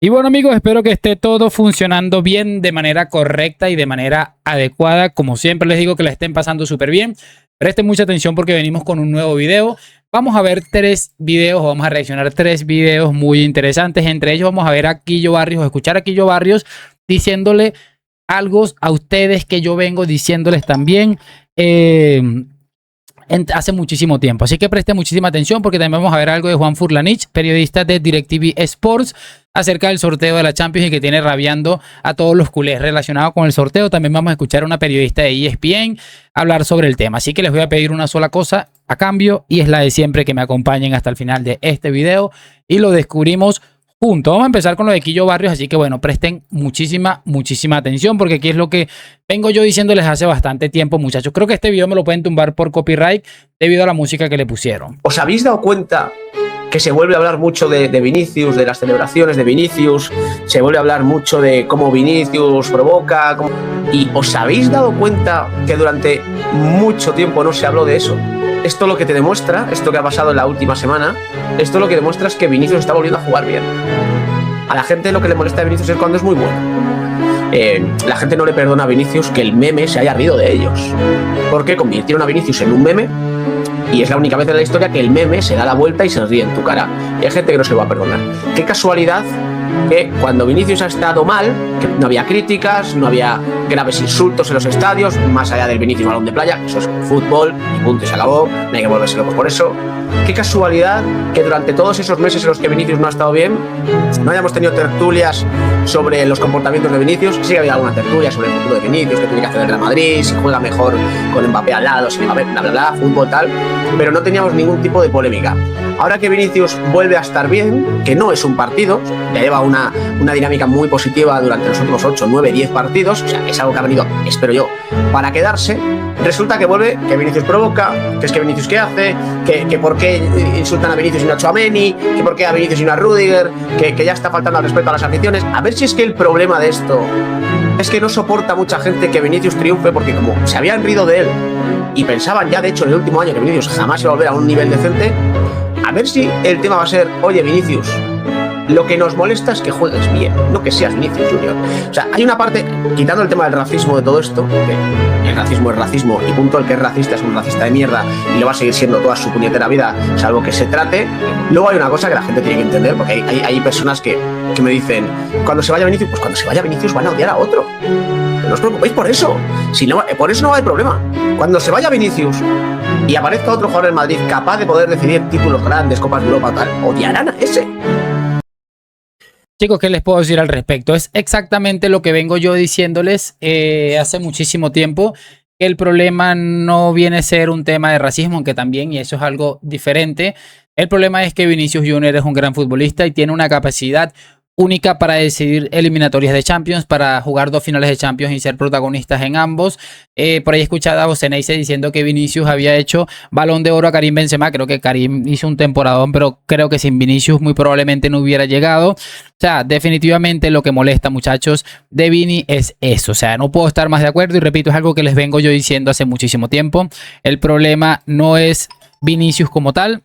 Y bueno, amigos, espero que esté todo funcionando bien, de manera correcta y de manera adecuada. Como siempre les digo, que la estén pasando súper bien. Presten mucha atención porque venimos con un nuevo video. Vamos a ver 3 videos, vamos a reaccionar a 3 videos muy interesantes. Entre ellos vamos a ver a Quillo Barrios, escuchar a Quillo Barrios diciéndole algo a ustedes que yo vengo diciéndoles también hace muchísimo tiempo. Así que presten muchísima atención porque también vamos a ver algo de Juan Furlanich, periodista de DirecTV Sports, acerca del sorteo de la Champions y que tiene rabiando a todos los culés relacionados con el sorteo. También vamos a escuchar a una periodista de ESPN hablar sobre el tema. Así que les voy a pedir una sola cosa a cambio y es la de siempre, que me acompañen hasta el final de este video y lo descubrimos juntos. Vamos a empezar con lo de Quillo Barrios, así que bueno, presten muchísima atención porque aquí es lo que vengo yo diciéndoles hace bastante tiempo, muchachos. Creo que este video me lo pueden tumbar por copyright debido a la música que le pusieron. ¿Os habéis dado cuenta que se vuelve a hablar mucho de Vinicius, de las celebraciones de Vinicius? Se vuelve a hablar mucho de cómo Vinicius provoca. ¿Y os habéis dado cuenta que durante mucho tiempo no se habló de eso? Esto lo que te demuestra, esto que ha pasado en la última semana, esto lo que demuestra es que Vinicius está volviendo a jugar bien. A la gente lo que le molesta de Vinicius es cuando es muy bueno. La gente no le perdona a Vinicius que el meme se haya rido de ellos, porque convirtieron a Vinicius en un meme y es la única vez en la historia que el meme se da la vuelta y se ríe en tu cara. Y hay gente que no se lo va a perdonar. Qué casualidad que cuando Vinicius ha estado mal, que no había críticas, no había graves insultos en los estadios, más allá del Vinicius balón de playa, eso es fútbol y punto, y se acabó, no hay que volverse locos por eso. Qué casualidad que durante todos esos meses en los que Vinicius no ha estado bien, no hayamos tenido tertulias sobre los comportamientos de Vinicius. Sí que había alguna tertulia sobre el futuro de Vinicius, que tiene que hacer el Real Madrid, si juega mejor con Mbappé al lado, si Mbappé, bla, bla, bla, fútbol, tal, pero no teníamos ningún tipo de polémica. Ahora que Vinicius vuelve a estar bien, que no es un partido, ya lleva una dinámica muy positiva durante los últimos 8, 9, 10 partidos, o sea, es algo que ha venido, espero yo, para quedarse. Resulta que vuelve, que Vinicius provoca, que es que Vinicius qué hace, que por qué insultan a Vinicius y no a Tchouaméni, que por qué a Vinicius y no a Rüdiger, que ya está faltando al respeto a las aficiones. A ver si es que el problema de esto es que no soporta mucha gente que Vinicius triunfe, porque como se habían rido de él y pensaban ya de hecho en el último año que Vinicius jamás iba a volver a un nivel decente, a ver si el tema va a ser, oye Vinicius, lo que nos molesta es que juegues bien, no que seas Vinicius Junior. O sea, hay una parte, quitando el tema del racismo de todo esto, que el racismo es racismo y punto, el que es racista es un racista de mierda y lo va a seguir siendo toda su puñetera vida, salvo que se trate. Luego hay una cosa que la gente tiene que entender, porque hay personas que me dicen, cuando se vaya Vinicius, pues cuando se vaya Vinicius van a odiar a otro. No os preocupéis por eso, si no, por eso no va a haber problema. Cuando se vaya Vinicius y aparezca otro jugador en Madrid capaz de poder decidir títulos grandes, Copas de Europa, tal, odiarán a ese. Chicos, ¿qué les puedo decir al respecto? Es exactamente lo que vengo yo diciéndoles hace muchísimo tiempo. El problema no viene a ser un tema de racismo, aunque también, y eso es algo diferente. El problema es que Vinicius Junior es un gran futbolista y tiene una capacidad única para decidir eliminatorias de Champions, para jugar 2 finales de Champions y ser protagonistas en ambos. Por ahí he escuchado a Boceneise diciendo que Vinicius había hecho Balón de Oro a Karim Benzema. Creo que Karim hizo un temporadón, pero creo que sin Vinicius muy probablemente no hubiera llegado. O sea, definitivamente lo que molesta, muchachos, de Vini es eso. O sea, no puedo estar más de acuerdo y repito, es algo que les vengo yo diciendo hace muchísimo tiempo. El problema no es Vinicius como tal,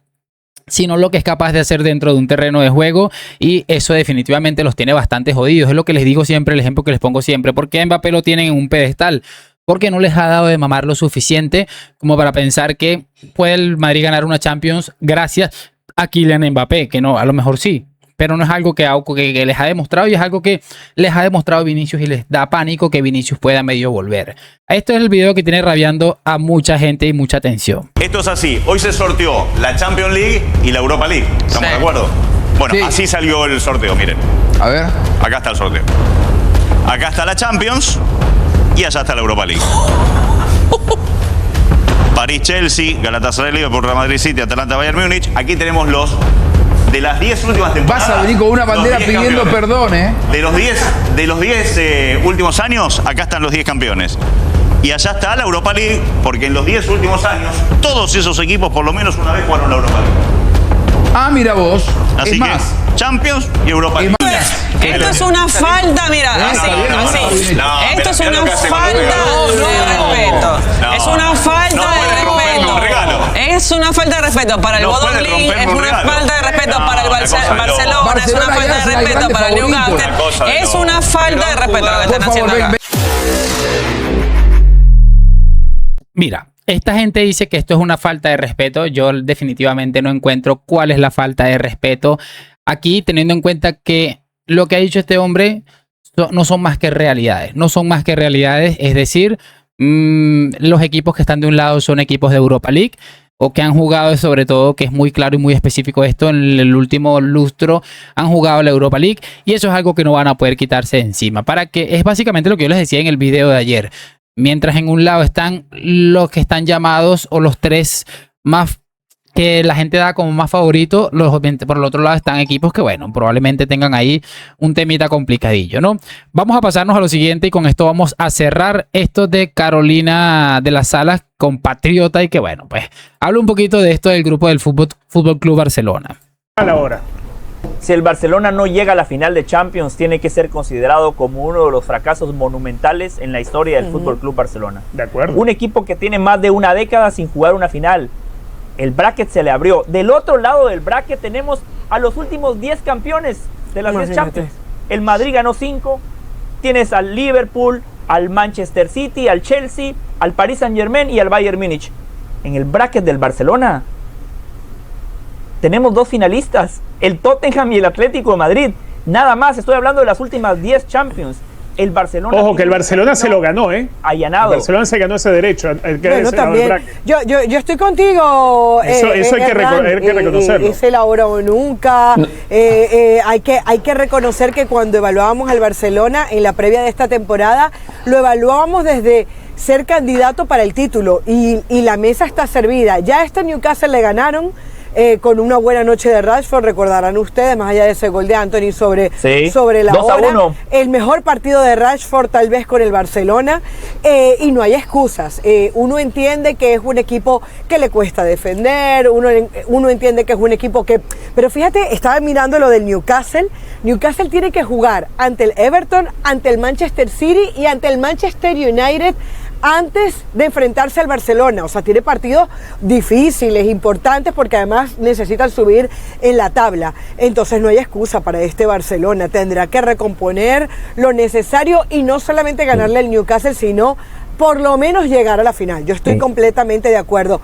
sino lo que es capaz de hacer dentro de un terreno de juego, y eso definitivamente los tiene bastante jodidos. Es lo que les digo siempre, el ejemplo que les pongo siempre. ¿Por qué Mbappé lo tienen en un pedestal? Porque no les ha dado de mamar lo suficiente como para pensar que puede el Madrid ganar una Champions gracias a Kylian Mbappé, que no, a lo mejor sí, pero no es algo que les ha demostrado, y es algo que les ha demostrado Vinicius y les da pánico que Vinicius pueda medio volver. Esto es el video que tiene rabiando a mucha gente y mucha atención. Esto es así, hoy se sorteó la Champions League y la Europa League, ¿estamos de acuerdo? Bueno, sí. Así salió el sorteo, miren. A ver. Acá está el sorteo. Acá está la Champions y allá está la Europa League. París-Chelsea, Galatasaray, Liverpool, Real Madrid City, Atalanta, Bayern Múnich. Aquí tenemos los de las 10 últimas temporadas. Vas a venir con una bandera pidiendo perdón, ¿eh? De los 10 últimos años, acá están los 10 campeones. Y allá está la Europa League, porque en los 10 últimos años, todos esos equipos por lo menos una vez jugaron la Europa League. Ah, mira vos. Así es que, más, Champions y Europa League. ¿Qué tal? esto es una falta, mira, así. Esto es una falta de respeto. Es una falta de respeto. Es una falta de respeto para el Bodø Glimt, es una falta de respeto para el Barcelona, es una falta de respeto para el Newcastle. Es una falta de respeto lo que están haciendo acá. Mira, esta gente dice que esto es una falta de respeto. Yo definitivamente no encuentro cuál es la falta de respeto aquí, teniendo en cuenta que lo que ha dicho este hombre no son más que realidades. No son más que realidades, es decir, los equipos que están de un lado son equipos de Europa League o que han jugado, sobre todo, que es muy claro y muy específico esto, en el último lustro han jugado la Europa League y eso es algo que no van a poder quitarse de encima. Para que es básicamente lo que yo les decía en el video de ayer. Mientras en un lado están los que están llamados o los tres más que la gente da como más favoritos, por el otro lado están equipos que, bueno, probablemente tengan ahí un temita complicadillo, ¿no? Vamos a pasarnos a lo siguiente y con esto vamos a cerrar esto de Carolina de las Salas, compatriota, y que, bueno, pues hablo un poquito de esto del grupo del Fútbol Club Barcelona. A la hora. Si el Barcelona no llega a la final de Champions, tiene que ser considerado como uno de los fracasos monumentales en la historia del Fútbol Club Barcelona. De acuerdo. Un equipo que tiene más de una década sin jugar una final. El bracket se le abrió. Del otro lado del bracket tenemos a los últimos 10 campeones de las 10 Champions. El Madrid ganó 5. Tienes al Liverpool, al Manchester City, al Chelsea, al Paris Saint-Germain y al Bayern Múnich. En el bracket del Barcelona tenemos 2 finalistas, el Tottenham y el Atlético de Madrid. Nada más, estoy hablando de las últimas 10 Champions. El Barcelona... Ojo, que el Barcelona se lo ganó, ¿eh? Allanado. El Barcelona se ganó ese derecho. Bueno, también. Yo estoy contigo. Eso hay que reconocerlo. Es el ahora o nunca. Hay que reconocer que cuando evaluábamos al Barcelona en la previa de esta temporada, lo evaluábamos desde ser candidato para el título y la mesa está servida. Ya a este Newcastle le ganaron. Con una buena noche de Rashford, recordarán ustedes, más allá de ese gol de Anthony sobre la hora, el mejor partido de Rashford tal vez con el Barcelona, y no hay excusas. Uno entiende que es un equipo que le cuesta defender, uno entiende que es un equipo que... Pero fíjate, estaba mirando lo del Newcastle. Newcastle tiene que jugar ante el Everton, ante el Manchester City y ante el Manchester United antes de enfrentarse al Barcelona. O sea, tiene partidos difíciles, importantes, porque además necesitan subir en la tabla. Entonces no hay excusa para este Barcelona. Tendrá que recomponer lo necesario y no solamente ganarle al Newcastle, sino por lo menos llegar a la final. Yo estoy completamente de acuerdo.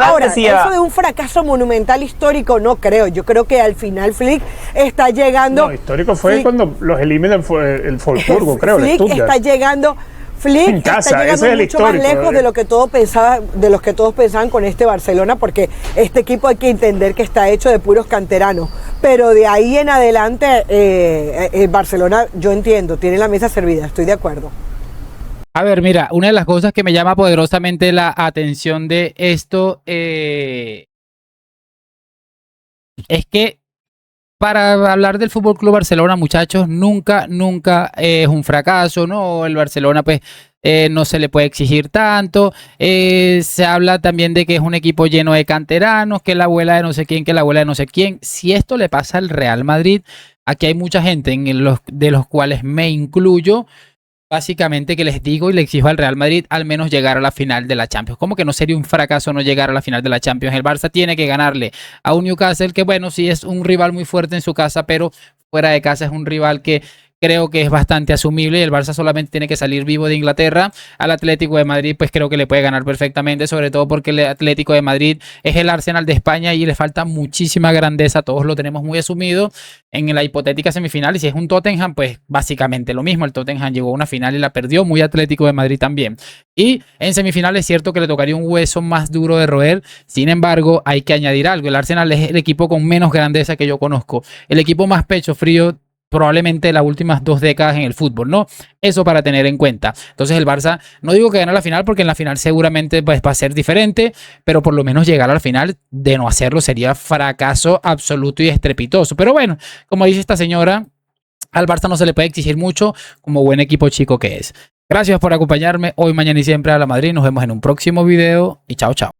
Ahora, eso de un fracaso monumental histórico, no creo. Yo creo que al final Flick está llegando... No, histórico fue cuando los elimina el Wolfsburgo, creo. Flick está llegando... Flick está llegando mucho más lejos de lo que todos pensaban con este Barcelona, porque este equipo hay que entender que está hecho de puros canteranos, pero de ahí en adelante el Barcelona, yo entiendo, tiene la mesa servida, estoy de acuerdo. A ver, mira, una de las cosas que me llama poderosamente la atención de esto es que para hablar del Fútbol Club Barcelona, muchachos, nunca es un fracaso, ¿no? El Barcelona, pues, no se le puede exigir tanto. Se habla también de que es un equipo lleno de canteranos, que la abuela de no sé quién, que la abuela de no sé quién. Si esto le pasa al Real Madrid, aquí hay mucha gente de los cuales me incluyo, básicamente, que les digo y le exijo al Real Madrid al menos llegar a la final de la Champions. ¿Cómo que no sería un fracaso no llegar a la final de la Champions? El Barça tiene que ganarle a un Newcastle que, bueno, sí es un rival muy fuerte en su casa, pero fuera de casa es un rival que creo que es bastante asumible y el Barça solamente tiene que salir vivo de Inglaterra. Al Atlético de Madrid, pues creo que le puede ganar perfectamente, sobre todo porque el Atlético de Madrid es el Arsenal de España y le falta muchísima grandeza. Todos lo tenemos muy asumido en la hipotética semifinal. Y si es un Tottenham, pues básicamente lo mismo. El Tottenham llegó a una final y la perdió, muy Atlético de Madrid también. Y en semifinal es cierto que le tocaría un hueso más duro de roer. Sin embargo, hay que añadir algo. El Arsenal es el equipo con menos grandeza que yo conozco. El equipo más pecho frío probablemente las últimas 2 décadas en el fútbol, ¿no? Eso para tener en cuenta. Entonces el Barça, no digo que gane la final, porque en la final seguramente pues, va a ser diferente, pero por lo menos llegar a la final, de no hacerlo sería fracaso absoluto y estrepitoso. Pero bueno, como dice esta señora, al Barça no se le puede exigir mucho como buen equipo chico que es. Gracias por acompañarme hoy, mañana y siempre a la Madrid. Nos vemos en un próximo video y chao, chao.